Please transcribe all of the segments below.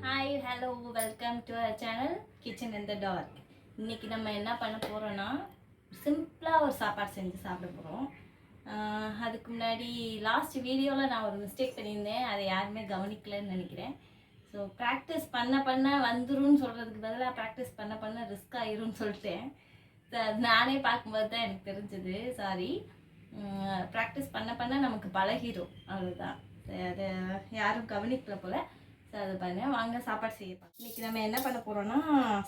Hi hello welcome to our channel kitchen in the dark. இன்றைக்கி நம்ம என்ன பண்ண போகிறோன்னா சிம்பிளாக ஒரு சாப்பாடு செஞ்சு சாப்பிட போகிறோம். அதுக்கு முன்னாடி லாஸ்ட் வீடியோவில் நான் ஒரு மிஸ்டேக் பண்ணியிருந்தேன், அதை யாருமே கவனிக்கலன்னு நினைக்கிறேன். ஸோ ப்ராக்டிஸ் பண்ண வந்துரும்னு சொல்கிறதுக்கு பதிலாக ப்ராக்டிஸ் பண்ண ரிஸ்க் ஆயிரும்னு சொல்லிட்டேன். அது நானே பார்க்கும்போது தான் எனக்கு தெரிஞ்சது. சாரி. ப்ராக்டிஸ் பண்ண நமக்கு பழகிடும், அவ்வளோதான். அது யாரும் கவனிக்கல போல். ஸோ அது பண்ண வாங்க சாப்பாடு செய்யலாம். இன்றைக்கி நம்ம என்ன பண்ண போகிறோன்னா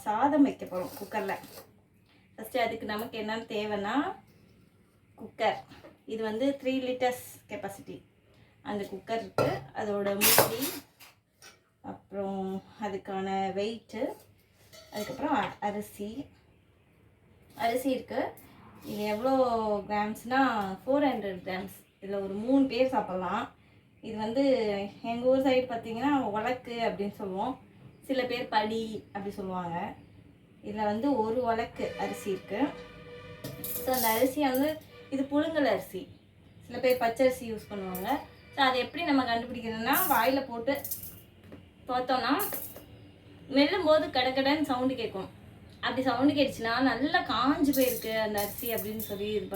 சாதம் வைக்க போகிறோம் குக்கரில். ஃபஸ்ட்டு அதுக்கு நமக்கு என்னென்னு தேவைன்னா குக்கர். இது வந்து 3 லிட்டர்ஸ் கெப்பாசிட்டி அந்த குக்கர் இருக்குது. அதோட மூடி, அப்புறம் அதுக்கான வெயிட்டு, அதுக்கப்புறம் அரிசி இருக்குது. இது எவ்வளோ கிராம்ஸ்னால் 400 கிராம்ஸ். இதில் ஒரு 3 பேர் சாப்பிட்லாம். இது வந்து எங்கள் ஊர் சைடு பார்த்திங்கன்னா உலக்கு அப்படின்னு சொல்லுவோம், சில பேர் படி அப்படி சொல்லுவாங்க. இதில் வந்து ஒரு உலக்கு அரிசி இருக்குது. ஸோ அந்த அரிசியை வந்து இது புழுங்கல் அரிசி, சில பேர் பச்சரிசி யூஸ் பண்ணுவாங்க. ஸோ அதை எப்படி நம்ம கண்டுபிடிக்கிறதுனா வாயில் போட்டு பார்த்தோன்னா மெல்லும் போது கடன்னு சவுண்டு கேட்கும். அப்படி சவுண்டு கேட்டுச்சுன்னா நல்லா காஞ்சி போயிருக்கு அந்த அரிசி அப்படின்னு சொல்லி இது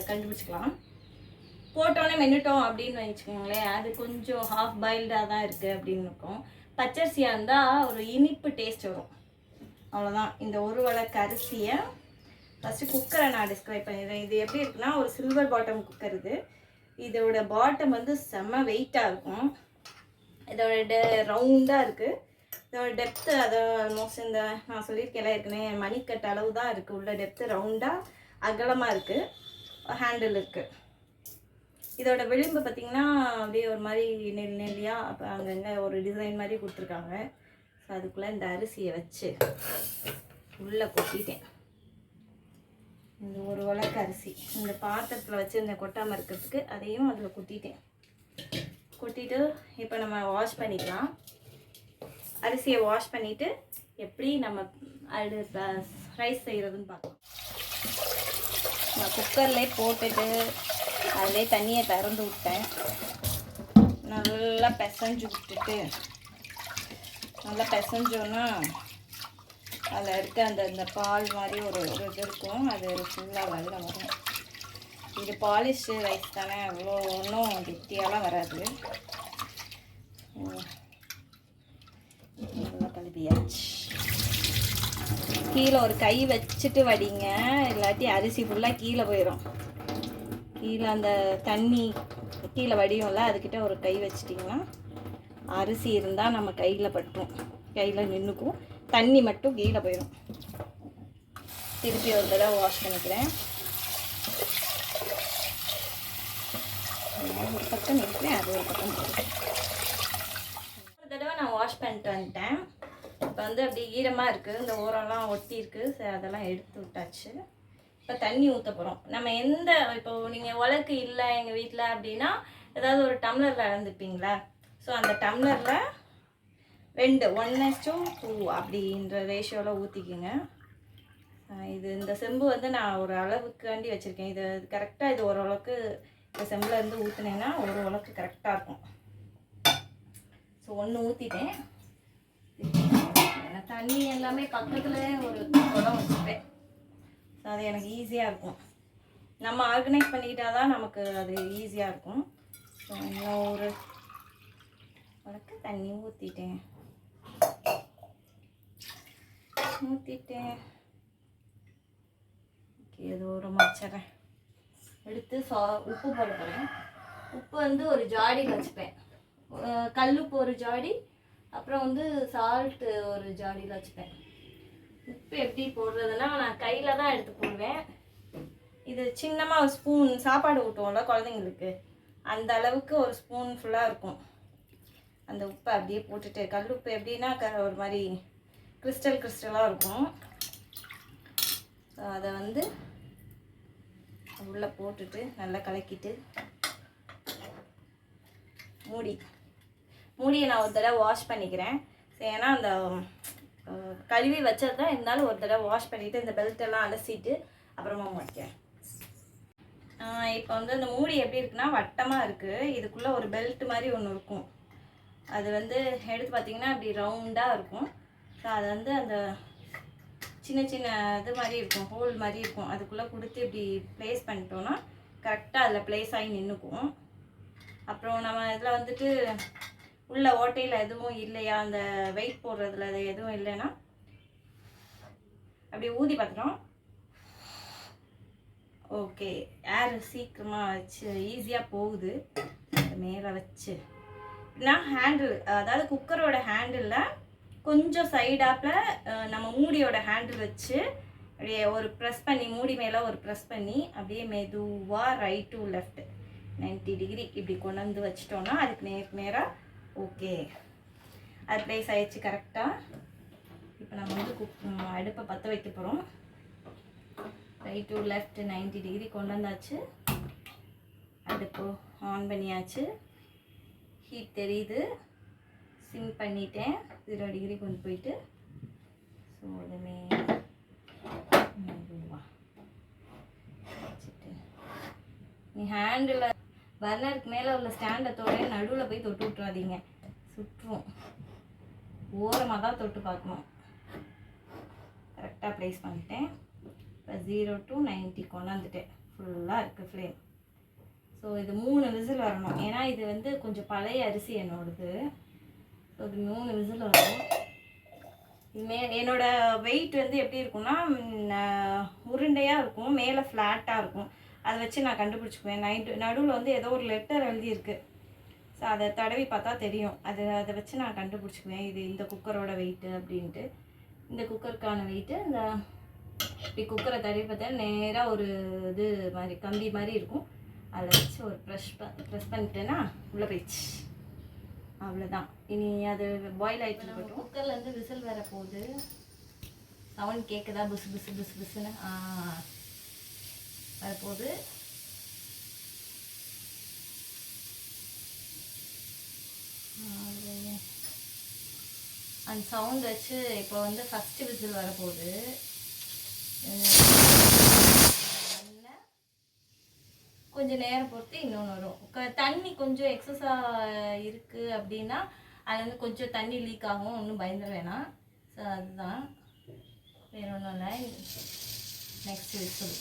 கண்டுபிடிச்சிக்கலாம். போட்டோன்னே மென்னுட்டோம் அப்படின்னு வச்சுக்கோங்களேன், அது கொஞ்சம் ஹாஃப் பாயில்டாக தான் இருக்குது அப்படின்னு இருக்கும். பச்சரிசியாக இருந்தால் ஒரு இனிப்பு டேஸ்ட் வரும், அவ்வளோதான். இந்த ஒரு வழக்கு அரிசியை ஃபஸ்ட்டு குக்கரை நான் டிஸ்கிரைப் பண்ணிடுறேன். இது எப்படி இருக்குன்னா ஒரு சில்வர் பாட்டம் குக்கர். இதோட பாட்டம் வந்து செம்ம வெயிட்டாக இருக்கும். இதோட ரவுண்டாக இருக்குது. இதோட டெப்த்து அதை ஆல்மோஸ்ட் இந்த நான் சொல்லியிருக்கேன் ஏற்கனவே மணிக்கட்டு அளவு தான் இருக்குது. உள்ள டெப்த்து ரவுண்டாக அகலமாக இருக்குது. ஹேண்டில் இருக்குது. இதோட விளிம்பு பார்த்திங்கன்னா அப்படியே ஒரு மாதிரி நெல்லியாக அப்போ அங்கங்கே ஒரு டிசைன் மாதிரி கொடுத்துருக்காங்க. ஸோ அதுக்குள்ளே இந்த அரிசியை வச்சு உள்ளே கொட்டிட்டேன். இந்த ஒரு உலக்கு அரிசி இந்த பாத்திரத்தில் வச்சு இந்த கொட்டாமல் இருக்கிறதுக்கு அதையும் அதில் கொட்டிட்டு இப்போ நம்ம வாஷ் பண்ணிக்கலாம். அரிசியை வாஷ் பண்ணிவிட்டு எப்படி நம்ம ரைஸ் செய்கிறதுன்னு பார்க்கலாம். நான் குக்கர்லேயே போட்டுட்டு அதிலே தண்ணியை திறந்து விட்டேன். நல்லா பிசைஞ்சோன்னா அதில் இருக்க அந்த பால் மாதிரி ஒரு இது இருக்கும், அது ஃபுல்லாக வெளில வரும். இது பாலிஷ்டு ரைஸ் தானே, அவ்வளோ ஒன்றும் கெட்டியாலாம் வராது. நல்லா கழுவியாச்சு. கீழே ஒரு கை வச்சுட்டு வடிங்க, இல்லாட்டி அரிசி ஃபுல்லாக கீழே போயிடும். கீழே அந்த தண்ணி கீழே வடியும்ல, அதுக்கிட்ட ஒரு கை வச்சிட்டிங்கன்னா அரிசி இருந்தால் நம்ம கையில் பட்டும், கையில் நின்றுக்கும். தண்ணி மட்டும் கீழே போயிடும். திருப்பி ஒரு தடவை வாஷ் பண்ணிக்கிறேன். ஒரு பக்கம் நிற்கிறேன், அது ஒரு பக்கம் போடுறேன். ஒரு தடவை நான் வாஷ் பண்ணிட்டு வந்துட்டேன். இப்போ வந்து அப்படியே ஈரமாக இருக்குது, இந்த ஓரம்லாம் ஒட்டி இருக்குது. அதெல்லாம் எடுத்து விட்டாச்சு. இப்போ தண்ணி ஊற்ற போகிறோம். நம்ம இப்போ நீங்கள் உலக்கு இல்லை எங்கள் வீட்டில் அப்படின்னா ஏதாவது ஒரு டம்ளரில் அளந்துப்பீங்களா? ஸோ அந்த டம்ளரில் 1:2 அப்படின்ற ரேஷியோவில் ஊற்றிக்குங்க. இது இந்த செம்பு வந்து நான் ஒரு அளவுக்காண்டி வச்சுருக்கேன். இது கரெக்டாக இது ஓரளவுக்கு இந்த செம்பில் இருந்து ஊற்றுனேன்னா ஒரு அளவுக்கு கரெக்டாக இருக்கும். ஸோ 1 ஊற்றிட்டேன். தண்ணி எல்லாமே பக்கத்தில் ஒரு குடம் வச்சுப்பேன். ஸோ அது எனக்கு ஈஸியாக இருக்கும். நம்ம ஆர்கனைஸ் பண்ணிக்கிட்டால் தான் நமக்கு அது ஈஸியாக இருக்கும். ஸோ இன்னும் ஒரு உனக்கு தண்ணி ஊற்றிட்டேன். ஓகே, இது ஒரு மச்சறேன் எடுத்து உப்பு போட போகிறேன். உப்பு வந்து ஒரு ஜாடியில் வச்சுப்பேன். கல்லுப்பு ஒரு ஜாடி, அப்புறம் வந்து சால்ட்டு ஒரு ஜாடியில் வச்சுப்பேன். உப்பு எப்படி போடுறதுன்னா நான் கையில் தான் எடுத்து போடுவேன். இது சின்னமாக ஒரு ஸ்பூன் சாப்பாடு ஊட்டுவோம்ல குழந்தைங்களுக்கு, அந்த அளவுக்கு ஒரு ஸ்பூன் ஃபுல்லாக இருக்கும். அந்த உப்பை அப்படியே போட்டுட்டு, கல் உப்பு எப்படின்னா ஒரு மாதிரி கிறிஸ்டலாக இருக்கும். ஸோ அதை வந்து உள்ளே போட்டுட்டு நல்லா கலக்கிட்டு மூடியை நான் ஒரு தடவை வாஷ் பண்ணிக்கிறேன். ஏன்னா அந்த கழுவி வச்சது தான், இருந்தாலும் ஒரு தடவை வாஷ் பண்ணிவிட்டு இந்த பெல்ட்டெல்லாம் அலசிட்டு அப்புறமா முடிக்கிறேன். இப்போ வந்து அந்த மூடி எப்படி இருக்குன்னா வட்டமாக இருக்குது. இதுக்குள்ளே ஒரு பெல்ட் மாதிரி ஒன்று இருக்கும். அது வந்து எடுத்து பார்த்திங்கன்னா அப்படி ரவுண்டாக இருக்கும். ஸோ அது வந்து அந்த சின்ன சின்ன இது மாதிரி இருக்கும், ஹோல் மாதிரி இருக்கும். அதுக்குள்ளே கொடுத்து இப்படி ப்ளேஸ் பண்ணிட்டோன்னா கரெக்டாக அதில் ப்ளேஸ் ஆகி நின்றுக்கும். அப்புறம் நம்ம இதில் வந்துட்டு உள்ள ஓட்டையில் எதுவும் இல்லையா, அந்த வெயிட் போடுறதுல அது எதுவும் இல்லைன்னா அப்படி ஊதி பார்த்துட்டோம். ஓகே, ஏர் சீக்கிரமாக வச்சு ஈஸியாக போகுது. மேலே வச்சு நான் ஹேண்டில், அதாவது குக்கரோட ஹேண்டிலில் கொஞ்சம் சைடாப்பில் நம்ம மூடியோட ஹேண்டில் வச்சு அப்படியே ஒரு ப்ரெஸ் பண்ணி, மூடி மேலே ஒரு ப்ரெஸ் பண்ணி அப்படியே மெதுவாக ரைட் டு லெஃப்ட் 90 டிகிரி இப்படி கொண்டு வந்து வச்சிட்டோன்னா அதுக்கு நேராக ஓகே அது ப்ளேஸ் ஆயிடுச்சு கரெக்டாக. இப்போ நம்ம வந்து அடுப்பை பற்ற வைக்க போகிறோம். ரைட் டு லெஃப்ட் 90 டிகிரி கொண்டு வந்தாச்சு. அடுப்பு ஆன் பண்ணியாச்சு. ஹீட் தெரியுது. சிம் பண்ணிட்டேன். 0 டிகிரி கொண்டு போயிட்டு ஸோ அதுமே வச்சுட்டு நீ ஹேண்டில் பர்னருக்கு மேலே உள்ள ஸ்டாண்டத்தோட நடுவில் போய் தொட்டு விட்றாதீங்க, சுற்றும். ஓரமாக தான் தொட்டு பார்க்கணும். கரெக்டாக ப்ளேஸ் பண்ணிட்டேன். இப்போ 0 to 90 கொண்டாந்துட்டேன். ஃபுல்லாக இருக்குது ஃப்ளேம். ஸோ இது 3 விசில் வரணும். ஏன்னா இது வந்து கொஞ்சம் பழைய அரிசி என்னோடது. ஸோ இது 3 விசில் வரும். என்னோட வெயிட் வந்து எப்படி இருக்கும்னா உருண்டையாக இருக்கும், மேலே ஃப்ளாட்டாக இருக்கும். அதை வச்சு நான் கண்டுபிடிச்சிக்குவேன். நடுவில் வந்து ஏதோ ஒரு லெட்டர் எழுதியிருக்கு. ஸோ அதை தடவி பார்த்தா தெரியும். அதை வச்சு நான் கண்டுபிடிச்சிக்குவேன் இது இந்த குக்கரோட வெயிட்டு அப்படின்ட்டு. இந்த குக்கருக்கான வெயிட்டு இந்த இப்படி குக்கரை தடவி பார்த்தா நேராக ஒரு இது மாதிரி கம்பி மாதிரி இருக்கும். அதை வச்சு ஒரு ப்ரெஸ் பண்ணிட்டேன்னா உள்ளே போயிடுச்சு. அவ்வளோதான். இனி அது பாயில் ஆகிட்டு இருக்கட்டும். குக்கர்லேருந்து விசில் வர போகுது. சவுண்ட் கேட்குதா? புசு புசு புசு புசுன்னு வரப்போகுது. அந்த சவுண்ட் வச்சு இப்போ வந்து ஃபஸ்ட்டு விசில் வரப்போகுது. கொஞ்சம் நேரம் பொறுத்து இன்னொன்று வரும். தண்ணி கொஞ்சம் எக்ஸஸாக இருக்குது அப்படின்னா அது வந்து கொஞ்சம் தண்ணி லீக் ஆகும். ஒன்றும் பயந்துட வேணாம். ஸோ அதுதான், வேறு ஒன்றும் இல்லை. Next whistle.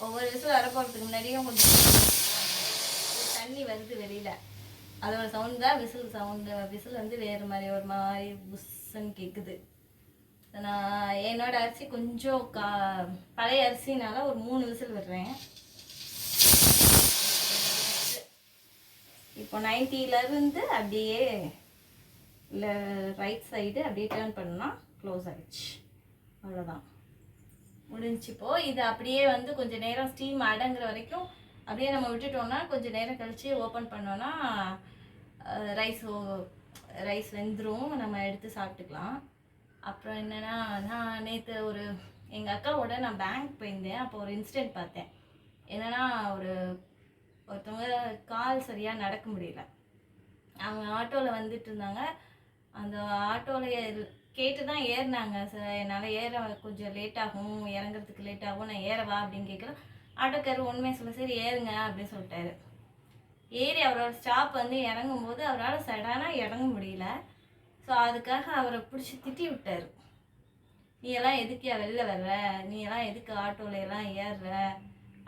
ஒவ்வொரு விசில் வர போகிறதுக்கு முன்னாடியும் கொஞ்சம் தண்ணி வருது வெளியில். அதோட சவுண்ட் தான் விசில் சவுண்டு. விசில் வந்து வேறு மாதிரி ஒரு மாதிரி புஷ்ன்னு கேட்குது. நான் என்னோட அரிசி கொஞ்சம் பழைய அரிசினால ஒரு 3 விசில் விடுறேன். இப்போ 90லேருந்து அப்படியே இல்லை ரைட் சைடு அப்படியே டேர்ன் பண்ணால் க்ளோஸ் ஆகிடுச்சு. அவ்வளோதான், முடிஞ்சு. இப்போது இது அப்படியே வந்து கொஞ்சம் நேரம் ஸ்டீம் அடங்குற வரைக்கும் அப்படியே நம்ம விட்டுட்டோம்னா கொஞ்சம் நேரம் கழித்து ஓப்பன் பண்ணோன்னா ரைஸ் வெந்துடும். நம்ம எடுத்து சாப்பிட்டுக்கலாம். அப்புறம் என்னென்னா, நான் நேற்று எங்கள் அக்காவோட நான் பேங்க் போயிருந்தேன். அப்போ ஒரு இன்சிடெண்ட் பார்த்தேன். என்னென்னா ஒருத்தவங்க கால் சரியாக நடக்க முடியல. அவங்க ஆட்டோவில் வந்துட்டு இருந்தாங்க. அந்த ஆட்டோவில் கேட்டு தான் ஏறினாங்க. சார் என்னால் ஏற கொஞ்சம் லேட் ஆகும், இறங்குறதுக்கு லேட் ஆகும், நான் ஏறவா அப்படின்னு கேட்குறேன். ஆட்டோக்காரர் உண்மையை சொல்ல சரி ஏறுங்க அப்படின்னு சொல்லிட்டாரு. ஏறி அவரோட ஸ்டாப் வந்து இறங்கும்போது அவரால் சடனாக இறங்க முடியல. ஸோ அதுக்காக அவரை பிடிச்சி திட்டி விட்டார். நீ எல்லாம் எதுக்கு வெளில வர்ற, நீ எல்லாம் எதுக்கு ஆட்டோவில் எல்லாம் ஏறுற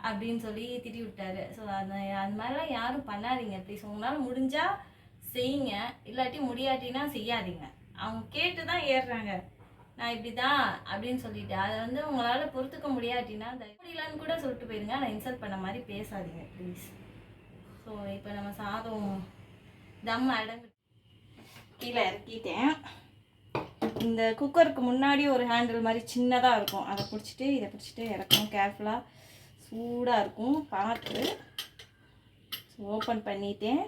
அப்படின்னு சொல்லி திட்டி விட்டார். ஸோ அந்த மாதிரிலாம் யாரும் பண்ணாதீங்க ப்ளீஸ். உங்களால் முடிஞ்சால் செய்யுங்க, இல்லாட்டி முடியாட்டினா செய்யாதீங்க. அவங்க கேட்டு தான் ஏறுறாங்க, நான் இப்படி தான் அப்படின்னு சொல்லிட்டு அதை வந்து உங்களால் பொறுத்துக்க முடியாட்டினா முடியலான்னு கூட சொல்லிட்டு போயிடுங்க. நான் இன்சல்ட் பண்ண மாதிரி பேசாதீங்க ப்ளீஸ். ஸோ இப்போ நம்ம சாதம் தம் அடங்கு கீழே இறக்கிட்டேன். இந்த குக்கருக்கு முன்னாடி ஒரு ஹேண்டில் மாதிரி சின்னதாக இருக்கும். அதை பிடிச்சிட்டு இதை பிடிச்சிட்டு இறக்கணும். கேர்ஃபுல்லாக சூடாக இருக்கும், பார்த்து. ஓப்பன் பண்ணிட்டேன்.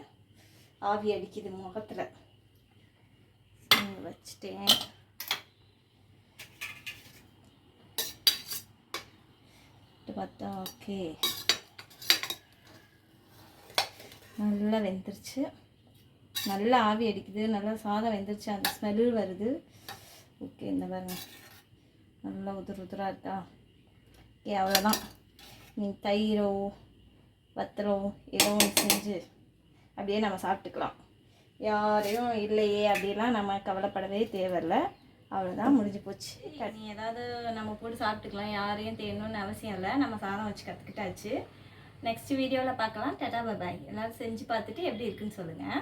ஆவி அடிக்குது முகத்தில். வச்சுட்டேன். பார்த்தா ஓகே, நல்லா வெந்துருச்சு. நல்லா ஆவி அடிக்குது, நல்லா சாதம் வெந்துருச்சு, அந்த ஸ்மெல் வருது. ஓகே, இந்த பாருங்க நல்லா உதிர் உதிராக இருக்கா. ஓகே, அவ்வளோதான். நீ தயிரோ வத்தலோ ஏதோ ஒன்று செஞ்சு அப்படியே நம்ம சாப்பிட்டுக்கலாம். யாரையும் இல்லையே அப்படிலாம் நம்ம கவலைப்படவே தேவையில்ல. அவ்வளோதான், முடிஞ்சு போச்சு. நீ ஏதாவது நம்ம போட்டு சாப்பிட்டுக்கலாம், யாரையும் தேடணும்னு அவசியம் இல்லை. நம்ம சாதம் வச்சு கற்றுக்கிட்டாச்சு. நெக்ஸ்ட் வீடியோவில் பார்க்கலாம். டாடா பாய். எல்லோரும் செஞ்சு பார்த்துட்டு எப்படி இருக்குன்னு சொல்லுங்கள்.